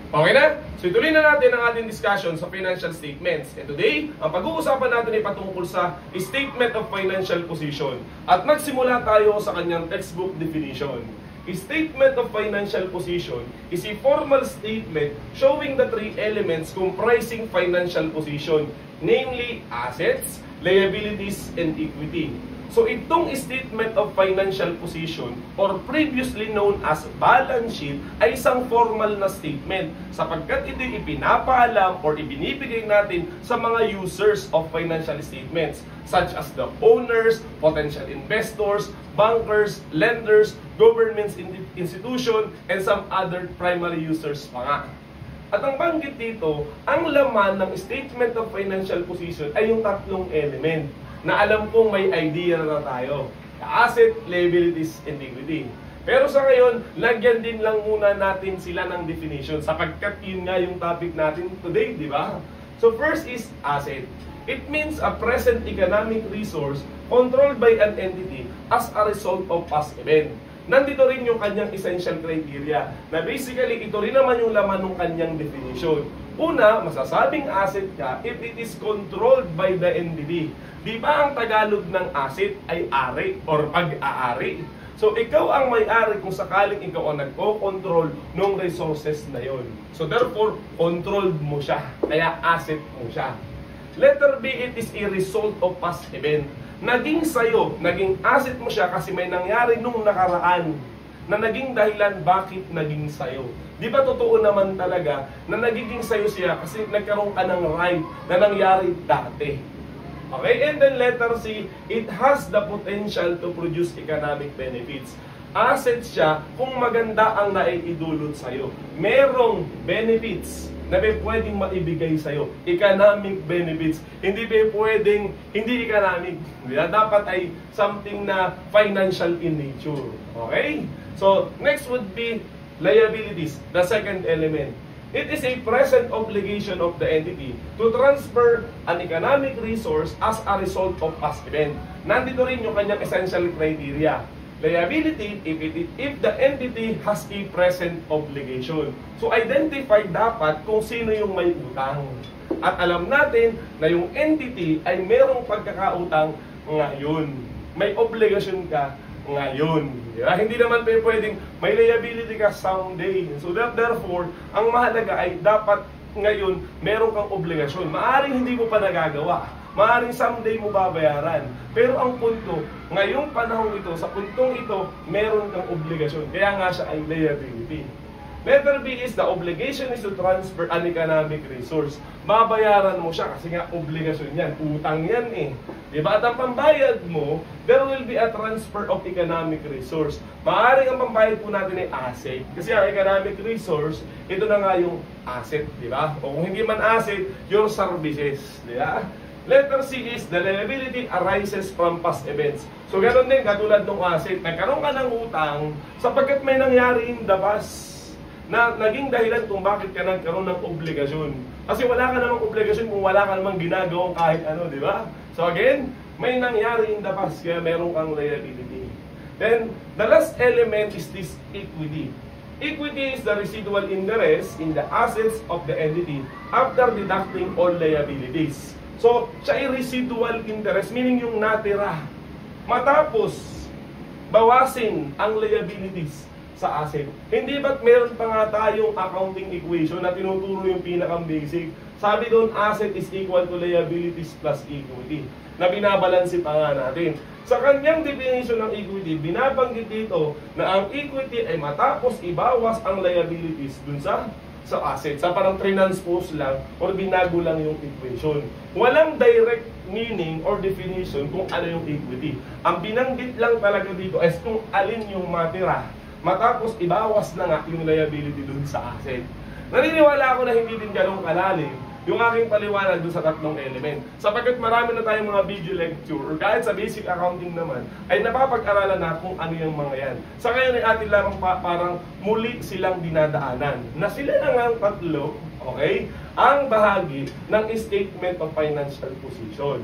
Okay na? So ituloy na natin ang ating discussion sa financial statements. And today, ang pag-uusapan natin ay patungkol sa Statement of Financial Position. At magsimula tayo sa kanyang textbook definition. Statement of Financial Position is a formal statement showing the three elements comprising financial position, namely assets, liabilities, and equity. So itong Statement of Financial Position or previously known as balance sheet ay isang formal na statement sapagkat ito ipinapaalam or ibinibigay natin sa mga users of financial statements such as the owners, potential investors, bankers, lenders, governments, institution, and some other primary users pa nga. At ang banggit dito, ang laman ng Statement of Financial Position ay yung tatlong element na alam kong may idea na tayo. Asset, liabilities, and equity. Pero sa ngayon, lagyan din lang muna natin sila ng definition sapagkat yun nga yung topic natin today, di ba? So first is asset. It means a present economic resource controlled by an entity as a result of past event. Nandito rin yung kanyang essential criteria na basically ito rin naman yung laman ng kanyang definition. Una, masasabing asset ka if it is controlled by the entity. Di ba ang Tagalog ng asset ay ari or pag-aari? So ikaw ang may-ari kung sakaling ikaw ang nagko-control ng resources na yon. So therefore, controlled mo siya. Kaya asset mo siya. Letter B, it is a result of past event. Naging sayo, naging asset mo siya kasi may nangyari nung nakaraan na naging dahilan bakit naging sayo. Di ba totoo naman talaga na nagiging sayo siya kasi nagkaroon ka ng right na nangyari dati. Okay, and then letter C, it has the potential to produce economic benefits. Asset siya kung maganda ang naiidulot sa'yo. Merong benefits na may pwedeng maibigay sa'yo. Economic benefits. Hindi may pwedeng, hindi economic. Dapat ay something na financial in nature. Okay? So, next would be liabilities, the second element. It is a present obligation of the entity to transfer an economic resource as a result of past event. Nandito rin yung kanyang essential criteria. Liability, if the entity has a present obligation. So, identify dapat kung sino yung may utang. At alam natin na yung entity ay merong pagkakautang ngayon. May obligasyon ka ngayon. Diba? Hindi naman pwedeng may liability ka someday. So therefore, ang mahalaga ay dapat ngayon meron kang obligasyon. Maaring hindi mo pa nagagawa. Maaring someday mo babayaran. Pero ang punto, ngayong panahon ito, sa puntong ito, meron kang obligasyon. Kaya nga siya ay liability. Letter B is the obligation is to transfer an economic resource. Babayaran mo siya kasi nga obligasyon yan. Utang yan eh. Diba? At ang pambayad mo, there will be a transfer of economic resource. Maaaring ang pambayad po natin ay asset. Kasi ang economic resource, ito na nga yung asset. Diba? O kung hindi man asset, your services. Diba? Letter C is the liability arises from past events. So ganoon din, katulad ng asset. Nagkaroon ka ng utang sapagkat may nangyari in the past na naging dahilan kung bakit ka nagkaroon ng obligasyon. Kasi wala ka namang obligasyon kung wala ka namang ginagawang kahit ano, di ba? So again, may nangyari in the past, kaya meron kang liability. Then, the last element is this equity. Equity is the residual interest in the assets of the entity after deducting all liabilities. So, siya ay residual interest, meaning yung natira. Matapos, bawasin ang liabilities sa asset. Hindi ba't meron pa nga tayong accounting equation na tinuturo yung pinakang basic? Sabi doon, asset is equal to liabilities plus equity. Na binabalansi pa nga natin. Sa kanyang definition ng equity, binabanggit dito na ang equity ay matapos ibawas ang liabilities dun sa asset. Sa parang transpose lang or binago lang yung equation. Walang direct meaning or definition kung ano yung equity. Ang binanggit lang talaga dito is kung alin yung matira matapos ibawas na nga yung liability dun sa asset. Naniniwala ako na hindi din ganun kalalim yung aking paliwanag dun sa tatlong element. Sapagkat marami na tayong mga video lecture or kahit sa basic accounting naman ay napapag-aralan na kung ano yung mga yan. Sa ngayon ay atin lamang parang muli silang dinadaanan na sila na nga ang tatlo, okay, ang bahagi ng Statement of Financial Position.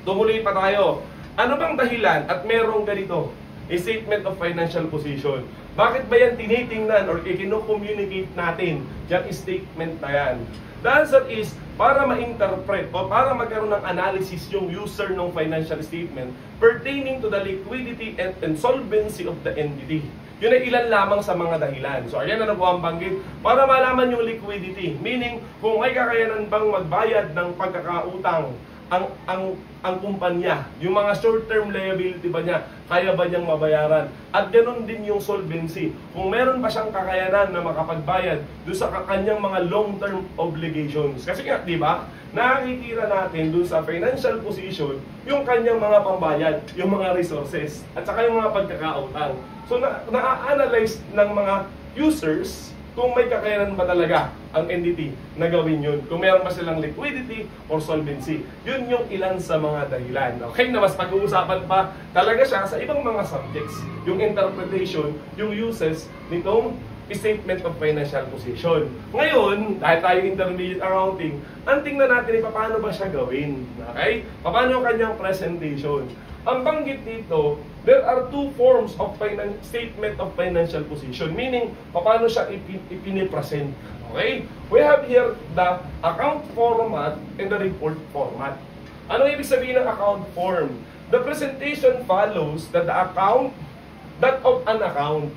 Tumuloy pa tayo. Ano bang dahilan at merong ganito? A Statement of Financial Position. Bakit ba yan tinitingnan or ikino-communicate natin yung statement na yan? The answer is para ma-interpret o para magkaroon ng analysis yung user ng financial statement pertaining to the liquidity and solvency of the entity. Yun ay ilan lamang sa mga dahilan. So ayan na po ang banggit para malaman yung liquidity. Meaning, kung may kakayanan bang magbayad ng pagkakautang ang kumpanya, yung mga short-term liability ba niya, kaya ba niyang mabayaran? At ganoon din yung solvency. Kung meron ba siyang kakayanan na makapagbayad doon sa kanyang mga long-term obligations. Kasi nga, di ba, nakikita natin doon sa financial position yung kanyang mga pambayad, yung mga resources, at saka yung mga pagkakautang. So, na-analyze ng mga users kung may kakayanan ba talaga ang entity na gawin yun. Kung meron ba silang liquidity or solvency. Yun yung ilan sa mga dahilan. Okay, na mas pag-uusapan pa talaga siya sa ibang mga subjects. Yung interpretation, yung uses nitong statement of financial position. Ngayon, dahil tayo intermediate accounting, ang tingnan natin paano ba siya gawin. Okay? Paano yung kanyang presentation. Ang banggit dito, there are two forms of statement of financial position. Meaning, paano siya ipinipresent. Okay? We have here the account format and the report format. Ano ibig sabihin ng account form? The presentation follows that the account, that of an account.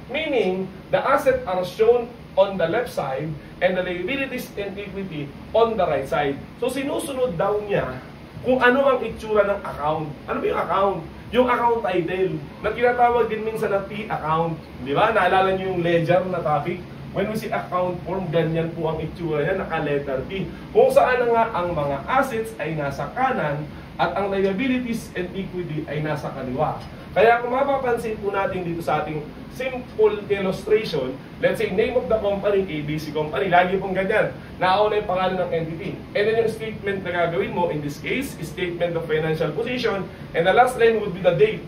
Meaning, the assets are shown on the left side and the liabilities and equity on the right side. So, sinusunod daw niya kung ano ang itsura ng account. Ano ba yung account? Yung account title, na tinatawag din minsan na P account. Di ba? Naalala niyo yung ledger na topic? When we see account form, ganyan po ang itsura niya, naka-letter P. Kung saan nga ang mga assets ay nasa kanan at ang liabilities and equity ay nasa kaliwa. Kaya kung mapapansin po natin dito sa ating simple illustration, let's say name of the company, ABC Company, lagi pong ganyan. Nauna yung pangalan ng entity. And then yung statement na gagawin mo, in this case, statement of financial position, and the last line would be the date.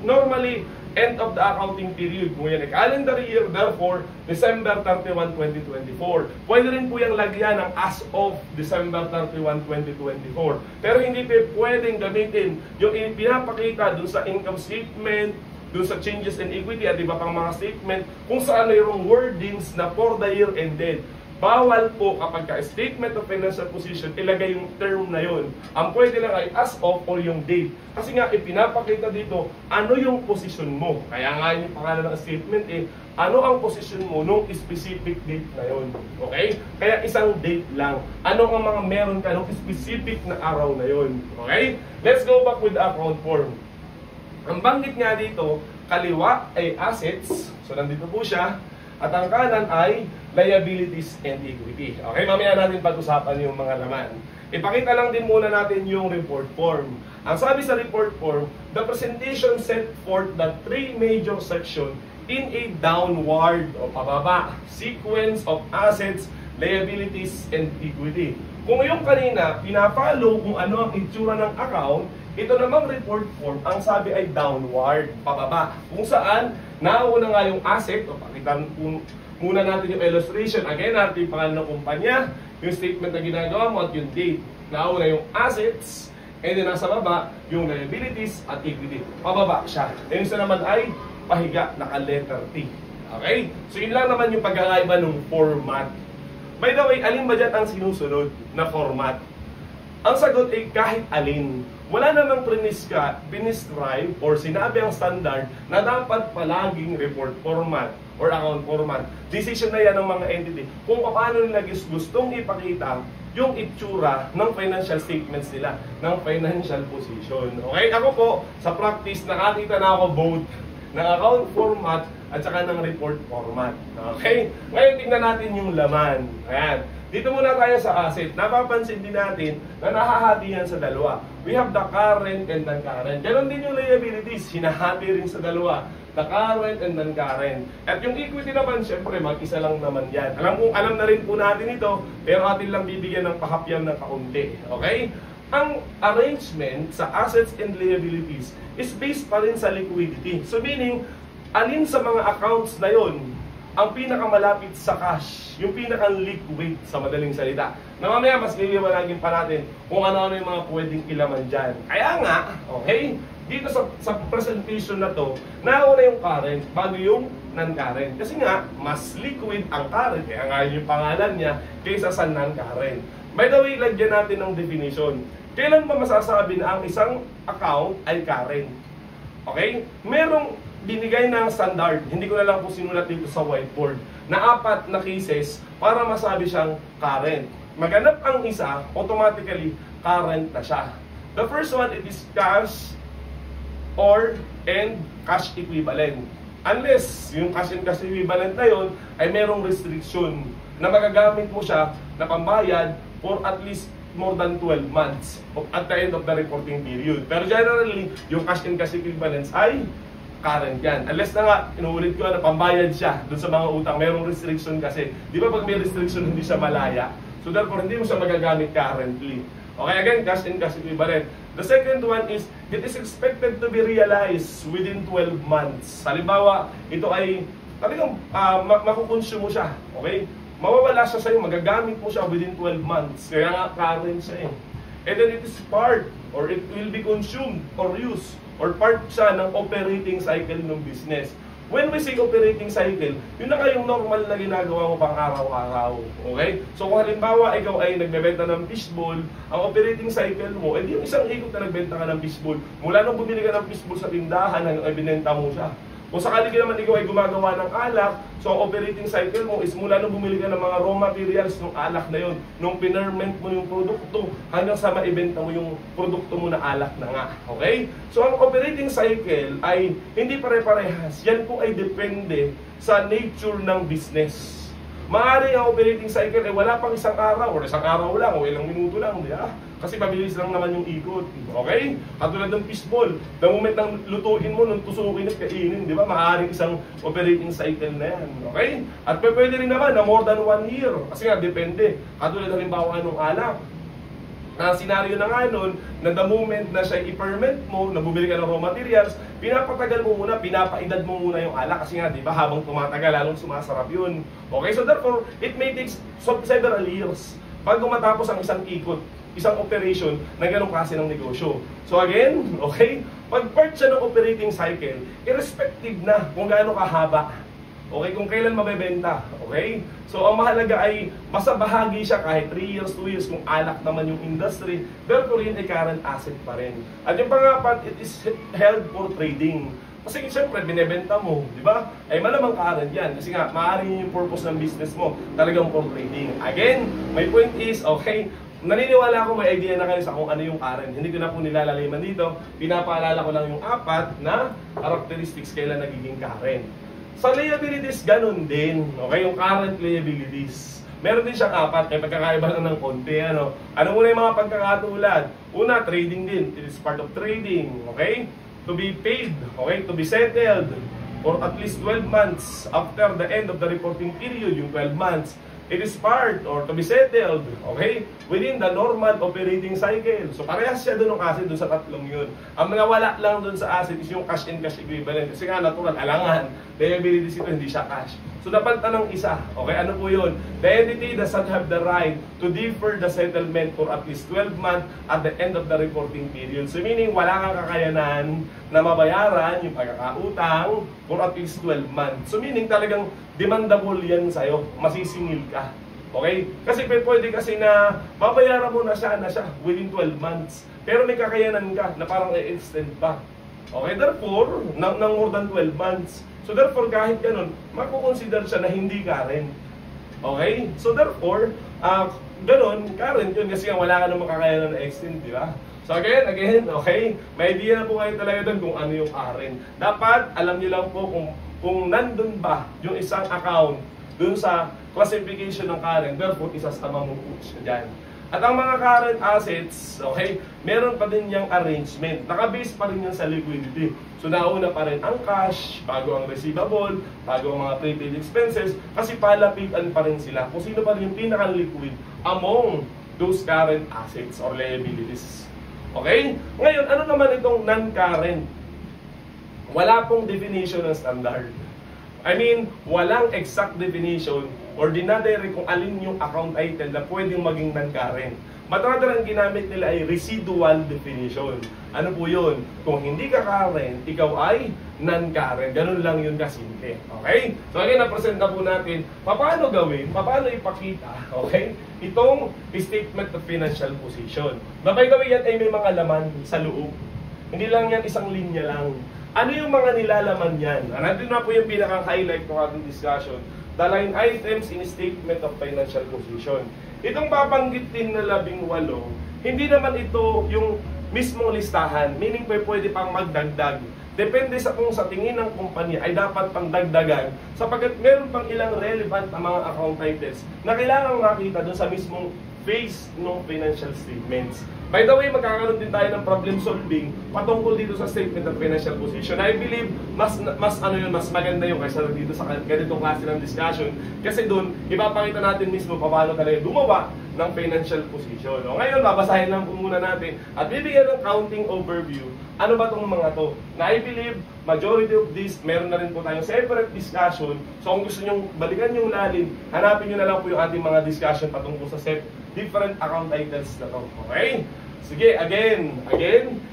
Normally, end of the accounting period. Kung yan ay calendar year, therefore, December 31, 2024. Pwede rin po yung lagyan ng as of December 31, 2024. Pero hindi po pwedeng gamitin yung pinapakita dun sa income statement, dun sa changes in equity at iba pang mga statement kung saan mayroong wordings na for the year ended. Bawal po kapag ka-statement of financial position, ilagay yung term na yun. Ang pwede lang ay as of or yung date. Kasi nga, ipinapakita dito, ano yung position mo. Kaya nga yung pangalan ng statement ano ang position mo nung specific date na yun. Okay? Kaya isang date lang. Ano ang mga meron ka nung specific na araw na yun. Okay? Let's go back with the account form. Ang banggit nga dito, kaliwa ay assets. So, nandito po siya. At ang kanan ay liabilities and equity. Okay, mamaya natin pag-usapan yung mga laman. Ipakita lang din muna natin yung report form. Ang sabi sa report form, the presentation set forth the three major sections in a downward o pababa sequence of assets, liabilities, and equity. Kung yung kanina, pinapalo kung ano ang itsura ng account, ito namang report form, ang sabi ay downward, pababa. Kung saan, nauna nga yung asset, o pakita muna natin yung illustration. Again, natin yung pangalan ng kumpanya, yung statement na ginagawa mo at yung date. Nauna yung assets, and then nasa baba, yung liabilities at equity. Pababa siya. And isa naman ay pahiga, naka-letter T. Okay? So yun lang naman yung pagkakaiba ng format. By the way, alin ba dyan ang sinusunod na format? Ang sagot ay kahit alin. Wala namang piniscribe or sinabi ang standard na dapat palaging report format or account format. Decision na yan ng mga entity kung paano nila gustong ipakita yung itsura ng financial statements nila, ng financial position. Okay? Ako po, sa practice, nakakita na ako both ng account format at saka ng report format. Okay? Ngayon, tingnan natin yung laman. Ayan. Dito muna tayo sa asset. Napapansin din natin na nahahati yan sa dalawa. We have the current and non-current. Ganon din yung liabilities. Hinahati rin sa dalawa. The current and non-current. At yung equity naman, syempre, mag-isa lang naman yan. Alam na rin po natin ito, pero atin lang bibigyan ng pahapyan ng kaunti. Okay? Ang arrangement sa assets and liabilities is based pa rin sa liquidity. So meaning, alin sa mga accounts na yon ang pinakamalapit sa cash, yung pinaka-liquid sa madaling salita. Na mamaya mas liliwanagin pa natin kung ano-ano yung mga pwedeng ilaman dyan. Kaya nga, okay, dito sa presentation na to, nauna yung current bago yung non-current. Kasi nga, mas liquid ang current, kaya nga yung pangalan niya, kaysa sa non-current. By the way, lagyan natin ng definition. Kailan ba masasabi na ang isang account ay current? Okay? Merong binigay ng standard, hindi ko na lang po sinulat dito sa whiteboard, na 4 na cases para masabi siyang current. Maganap ang isa, automatically current na siya. The first one, it is cash and cash equivalent. Unless yung cash and cash equivalent na yun ay merong restriction na magagamit mo siya na pambayad for at least more than 12 months at the end of the reporting period. Pero generally, yung cash and cash equivalents ay current yan. Unless na nga, inuulit ko na pambayad siya dun sa mga utang. Merong restriction kasi. Di ba pag may restriction, hindi siya malaya? So therefore, hindi mo siya magagamit currently. Okay, again, cash and cash equivalent. The second one is, it is expected to be realized within 12 months. Halimbawa, ito ay talagang makukonsume mo siya. Okay? Mawawala siya sa'yo, magagamit mo siya within 12 months. Kaya nga, current siya eh. And then it is part, or it will be consumed or used, or part siya ng operating cycle ng business. When we say operating cycle, yun na kayong normal na ginagawa mo pang araw-araw. Okay? So kung halimbawa, ikaw ay nagbebenta ng fishball, ang operating cycle mo, hindi yung isang ikot na nagbenta ka ng fishball. Mula nung bumili ka ng fishball sa tindahan, hanggang ay binenta mo siya. Kung sakali naman ikaw ay gumagawa ng alak, so ang operating cycle mo is mula nung bumili ka ng mga raw materials ng alak na yon, nung pinerment mo yung produkto, hanggang sa maibenta mo yung produkto mo na alak na nga. Okay? So ang operating cycle ay hindi pare-parehas. Yan po ay depende sa nature ng business. Maaari ang operating cycle ay wala pang isang araw, o isang araw lang, o ilang minuto lang, di ba? Kasi mabilis lang naman yung ikot. Okay? Katulad ng fishball. The moment nang lutuin mo, nung tusukin at kainin, di ba? Maaaring isang operating cycle na yan. Okay? At pwede rin naman na more than 1 year. Kasi nga, depende. Katulad halimbawa nung alak. Na senaryo na nga nun, na the moment na siya i-ferment mo, na bumili ka ng raw materials, pinapatagal mo muna, pinapaedad mo muna yung alak. Kasi nga, di ba, habang tumatagal, lalong sumasarap yun. Okay? So therefore, it may take several years bago matapos ang isang ikot, isang operation na ganong klase ng negosyo. So again, okay, pag part siya ng operating cycle, irrespective na kung gaano kahaba, okay, kung kailan mabebenta, okay? So ang mahalaga ay basta bahagi siya kahit 3 years, 2 years, kung alak naman yung industry, therefore yun ay current asset pa rin. At yung pangapat, it is held for trading. Kasi siyempre, binebenta mo, di ba? Ay malamang current yan. Kasi nga, maaaring yung purpose ng business mo, talagang for trading. Again, my point is, okay, naniniwala ako may idea na kayo sa kung ano yung current. Hindi ko na po nilalaliman dito. Pinapaalala ko lang yung 4 na characteristics kailan nagiging current. Sa liabilities, ganun din. Okay, yung current liabilities. Meron din siyang 4, may pagkakaiba lang ng konti. Ano muna yung mga pagkakatulad? Una, trading din. It is part of trading. Okay? To be paid. Okay? To be settled for at least 12 months after the end of the reporting period, yung 12 months. It is part or to be settled, okay, within the normal operating cycle. So parehas siya doon ng asset doon sa tatlong yun. Ang nawala lang doon sa asset is yung cash and cash equivalent. Kasi nga natural, alangan, liabilities ito, hindi siya cash. So napalitan ng isa. Okay, ano po yun? The entity does not have the right to defer the settlement for at least 12 months at the end of the reporting period. So meaning wala kang kakayanan na mabayaran yung pagkakautang for at least 12 months. So meaning talagang demandable yan sa'yo, masisingil ka. Okay? Kasi pwede kasi na babayaran mo na siya within 12 months. Pero may kakayanan ka na parang i-extend pa. Okay? Therefore, ng more than 12 months. So therefore, kahit ganun, makukonsider siya na hindi current. Okay? So therefore, ganun, current yun kasi wala ka namang kakayanan na extend, di ba? So again, okay? May idea na po kayo talaga doon kung ano yung current. Dapat, alam niyo lang po kung nandun ba yung isang account dun sa classification ng current, therefore isasama mo po siya dyan. At ang mga current assets, okay, meron pa din yung arrangement. Nakabase pa rin yan sa liquidity. So nauna pa rin ang cash, bago ang receivable, bago ang mga prepaid expenses, kasi palapitan pa rin sila kung sino pa rin yung pinaka-liquid among those current assets or liabilities. Okay? Ngayon, ano naman itong non-current? Wala pong definition ng standard. I mean, walang exact definition or dinadirect kung alin yung account item na pwedeng maging non-current. Madalas ang ginamit nila ay residual definition. Ano po yun? Kung hindi ka current, ikaw ay non-current. Ganun lang yun kasimple. Okay? So again, na-present na po natin paano gawin, paano ipakita, okay, itong statement of financial position. Na by the way, yan ay may mga laman sa loob. Hindi lang yan isang linya lang. Ano yung mga nilalaman yan? Nandun na po yung pinaka-highlight ng ating discussion. The line items in statement of financial position. Itong babanggitin na 18, hindi naman ito yung mismong listahan. Meaning pwede pang magdagdag. Depende sa kung sa tingin ng kumpanya ay dapat pang dagdagan sapagkat meron pang ilang relevant na mga account items na kailangan makita dun sa mismong phase ng financial statements. By the way, magkakaroon din tayo ng problem solving patungkol dito sa statement of financial position. I believe mas maganda yung kaysa dito sa ganitong klase ng discussion kasi doon ipapakita natin mismo paano talaga gumawa ng financial position. O ngayon, babasahin lang po muna natin at bibigyan ng counting overview. Ano ba itong mga to? Na I believe, majority of this, meron na rin po tayong separate discussion. So kung gusto nyo balikan yung lalim, hanapin nyo na lang po yung ating mga discussion patungkol sa different account items na to. Okay? Sige, again,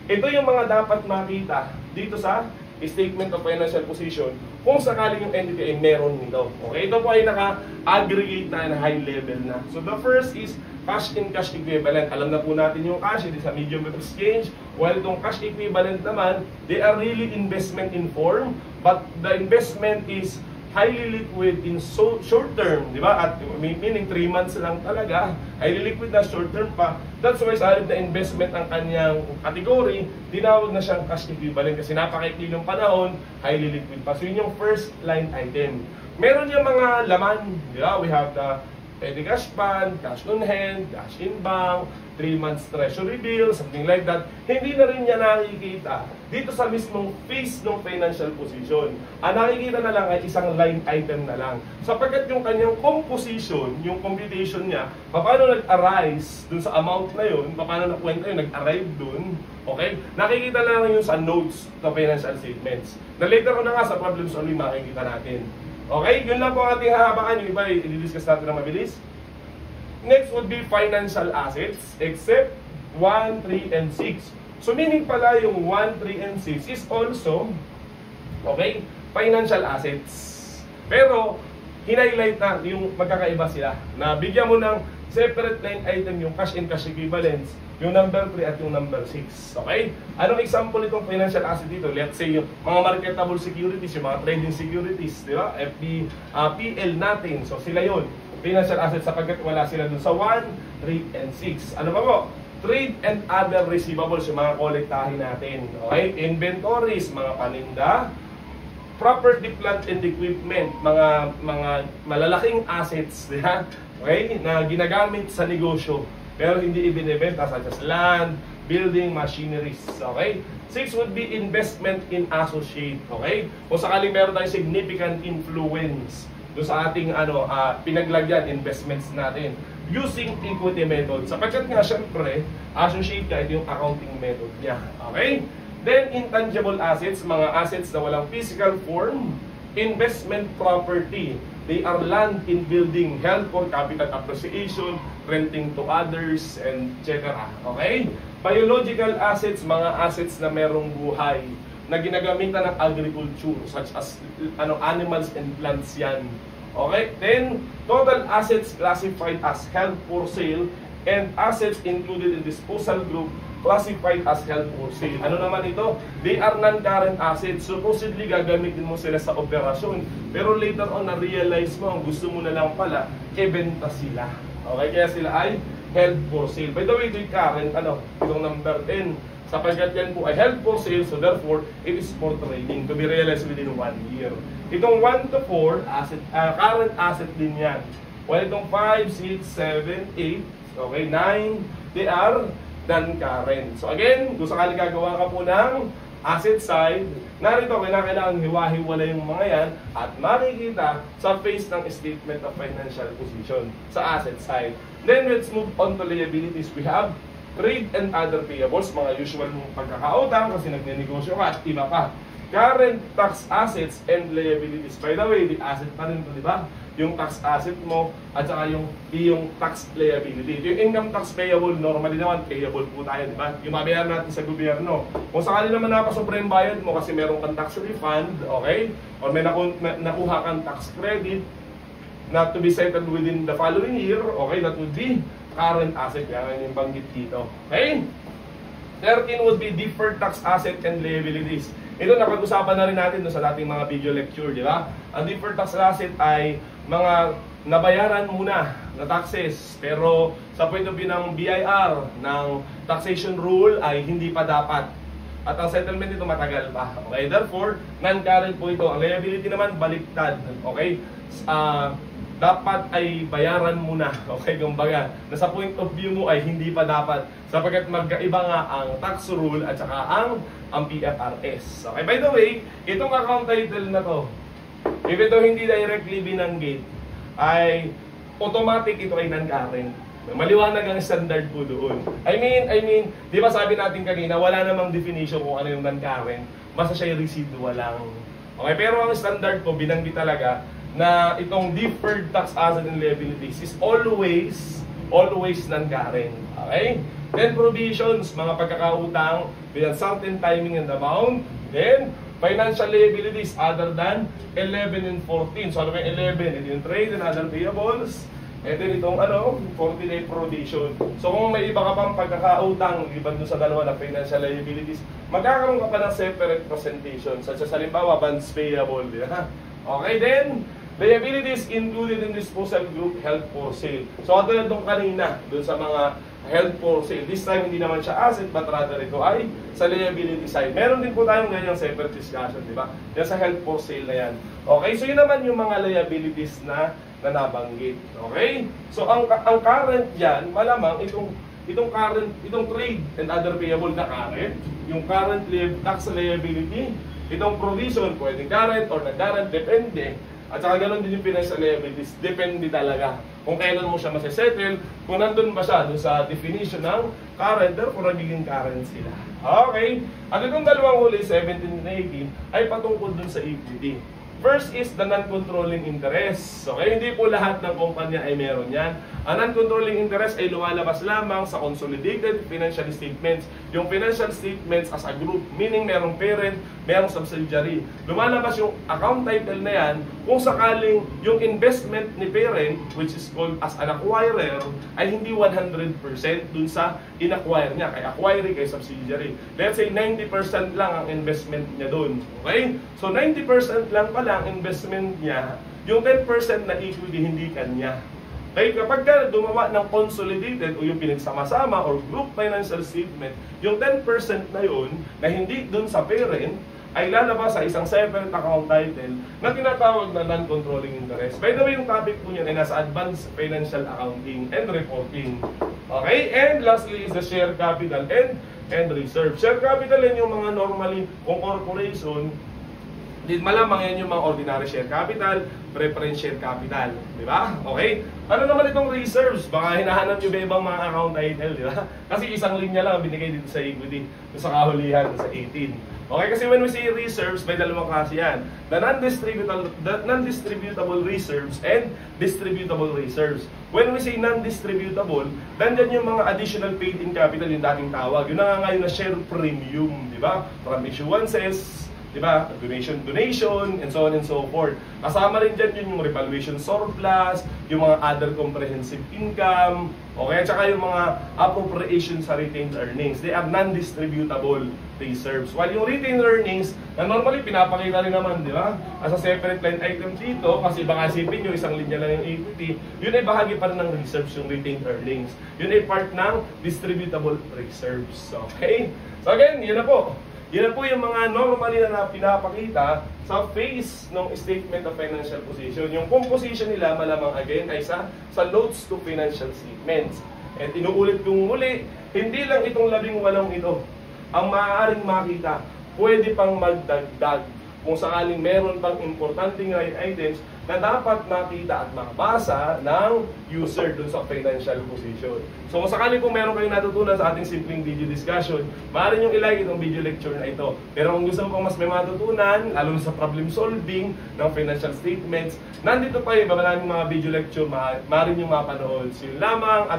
ito yung mga dapat makita dito sa statement of financial position kung sakaling yung entity ay meron nito. Okay, ito po ay naka-aggregate na high level na. So the first is cash in cash equivalent. Alam na po natin yung cash, it is a medium of exchange. While itong cash equivalent naman, they are really investment in form, but the investment is highly liquid in short term, di ba? At meaning 3 months lang talaga, highly liquid na short term pa. That's why sa halip na investment ang kanyang category, tinawag na siyang cash equivalent kasi napakaikli ng panahon, highly liquid pa. So yun yung first line item. Meron yung mga laman, di ba? We have the petty cash fund, cash on hand, cash in bank, 3 months treasury bill, something like that. Hindi na rin niya nakikita dito sa mismong phase ng financial position. Ang nakikita na lang ay isang line item na lang. Sapagkat yung kanyang composition, yung computation niya, paano nag-arise dun sa amount na yun, paano nakwenta yun, nag-arrive dun, okay? Nakikita na lang yun sa notes ng financial statements. Na later ko na nga sa problems only makikita natin. Okay, yun lang po ang ating hahabaan. Yung iba, i-discuss natin na mabilis. Next would be financial assets, except 1, 3, and 6. So meaning pala yung 1, 3, and 6 is also, okay, financial assets. Pero, hinighlight na yung magkakaiba sila. Na bigyan mo ng separate line item yung cash in cash equivalents, yung number 3 at yung number 6. Okay? Anong example itong financial asset dito? Let's say yung mga marketable securities, yung mga trading securities, di ba? PL natin. So sila yon financial assets sapagkat wala sila dun sa 1, 3, and 6. Ano pa po? Trade and other receivables, yung mga kolektahin natin. Okay? Inventories, mga paninda. Property, plant, and equipment, mga malalaking assets, diba? Okay? Na ginagamit sa negosyo pero hindi ibinebenta, such as land, building, machineries. Okay? 6 would be investment in associate. Okay? Kung sakaling meron tayong significant influence doon sa ating pinaglagyan, investments natin, using equity method. Sapagkat nga, syempre, associate ka, ito yung accounting method niya. Okay? Then, intangible assets, mga assets na walang physical form. Investment property. They are land in building, held for capital appreciation, renting to others, and etc. Okay? Biological assets, mga assets na merong buhay, na ginagamitan ng agriculture, such as animals and plants yan. Okay? Then, total assets classified as held for sale and assets included in disposal group classified as held for sale. Ano naman ito? They are non-current assets. Supposedly, gagamitin mo sila sa operasyon. Pero later on, na-realize mo, ang gusto mo na lang pala, ibenta sila. Okay? Kaya sila ay held for sale. By the way, ito yung current, itong number 10. Sapagkat yan po ay held for sale, so therefore, it is for trading to be realized within 1 year. Itong 1 to 4, current asset din yan. While itong 5, 6, 7, 8, okay, 9, they are non-current. So again, kung sakali gagawa ka po ng asset side, narito kailangan hiwa-hiwala yung mga yan at makikita sa face ng statement of financial position sa asset side. Then let's move on to liabilities. We have trade and other payables, mga usual mong pagkakautang kasi nagnenegosyo ka at iba pa. Current tax assets and liabilities. By the way, the asset pa rin ito, di ba? yung tax asset mo, at saka yung tax liability. Yung income tax payable, normally naman payable po tayo, di ba? Yung mabayaran natin sa gobyerno. Kung sakali naman napasobra yung bayad mo kasi meron kang tax refund, okay? Or may nakuha kang tax credit, not to be settled within the following year, okay? That would be current asset. Yan yung banggit dito. Okay? 13 would be deferred tax asset and liabilities. Ito napag-usapan na rin natin sa dating mga video lecture, di ba? Ang deferred tax asset ay mga nabayaran muna na taxes, pero sa point of view ng BIR, ng taxation rule, ay hindi pa dapat. At ang settlement nito matagal pa. Okay? Therefore, non-current po ito. Ang liability naman, baliktad. Okay? Dapat ay bayaran muna. Okay? Kumbaga, nasa point of view mo ay hindi pa dapat. Sapagkat magkaiba nga ang tax rule at saka ang PFRS. Okay? By the way, itong account title na to, if ito hindi directly binanggit, ay automatic ito ay non-current. Maliwanag ang standard po doon. I mean, di ba sabi natin kanina, wala namang definition kung ano yung non-current. Basta siya yung residual lang. Okay, pero ang standard po, binanggit talaga na itong deferred tax asset and liabilities is always non-current. Okay? Then provisions, mga pagkakautang with a certain timing and amount. Then, financial liabilities other than 11 and 14. So ano ba yung 11? Ito yung trade and other payables. And then itong 40-day provision. So kung may iba ka pang pagkakautang, iban doon sa dalawa na financial liabilities, magkakaroon ka pa ng separate presentation. Such as halimbawa, bonds payable. Okay, then, liabilities included in disposal group held for sale. So katulad nung kanina, doon sa mga held for sale. This time, hindi naman siya asset, but rather ito ay sa liability side. Meron din po tayong ganyang separate discussion, di ba? Yan sa held for sale na yan. Okay, so yun naman yung mga liabilities na nabanggit. Okay? So ang current yan, malamang itong trade and other payable na current, yung current tax liability, itong provision, pwedeng current or non-current, depende. At saka ganoon din yung financial liabilities, depende talaga kung kailan mo siya masisettle, kung nandun ba siya dun sa definition ng current, therefore nagiging current sila. Okay? At itong dalawang huli, 17 and 18, ay patungkol dun sa equity. First is the non-controlling interest. Okay, hindi po lahat ng kumpanya ay meron yan. Ang non-controlling interest ay lumalabas lamang sa consolidated financial statements. Yung financial statements as a group, meaning merong parent, merong subsidiary. Lumalabas yung account title na yan kung sakaling yung investment ni parent, which is called as an acquirer, ay hindi 100% dun sa in-acquire niya. Kay acquirer, kay subsidiary. Let's say 90% lang ang investment niya dun. Okay? So 90% lang pala ang investment niya, yung 10% na equity hindi kanya. Kaya kapag ka gumawa ng consolidated o yung pinagsama-sama or group financial statement, yung 10% na yun, na hindi dun sa parent, ay lalabas sa isang separate account title na tinatawag na non-controlling interest. By the way, yung topic po niyan ay nasa Advanced Financial Accounting and Reporting. Okay? And lastly is the share capital and reserve. Share capital yan yung mga normally kung corporation, malamang yan yung mga ordinary share capital, preference share capital. Di ba? Okay? Ano naman itong reserves? Baka hinahanap nyo ba ibang mga account title, di ba? Kasi isang linya lang binigay dito sa equity, sa kahulihan, sa 18. Okay? Kasi when we say reserves, may dalawang klase yan. The non-distributable reserves and distributable reserves. When we say non-distributable, nandyan yung mga additional paid-in capital, yung dating tawag. Yun na nga ngayon na share premium, di ba? From issuances, diba? Donation, and so on and so forth. Kasama rin dyan yung revaluation surplus, yung mga other comprehensive income, okay? At saka yung mga appropriation sa retained earnings. They are non-distributable reserves. While yung retained earnings, na normally pinapakita rin naman, di ba? As a separate line item dito, kasi baka isipin nyo, isang linya lang yung equity, yun ay bahagi pa rin ng reserves, yung retained earnings. Yun ay part ng distributable reserves. Okay? So again, yun na po. Yan po yung mga normally na pinapakita sa face ng statement of financial position. Yung composition nila malamang again ay sa notes to financial statements. At inuulit kong muli, hindi lang itong 18 ito ang maaaring makita. Pwede pang magdagdag. kung sakaling meron pang importanteng line items na dapat makita at makabasa ng user dun sa financial position. So kung sakali po meron kayong natutunan sa ating simpleng video discussion, maaari nyo ilike itong video lecture na ito. Pero kung gusto mo pang mas may matutunan, lalo na sa problem solving ng financial statements, nandito pa yung iba maraming mga video lecture, maaari nyo mapanood. So yun lamang at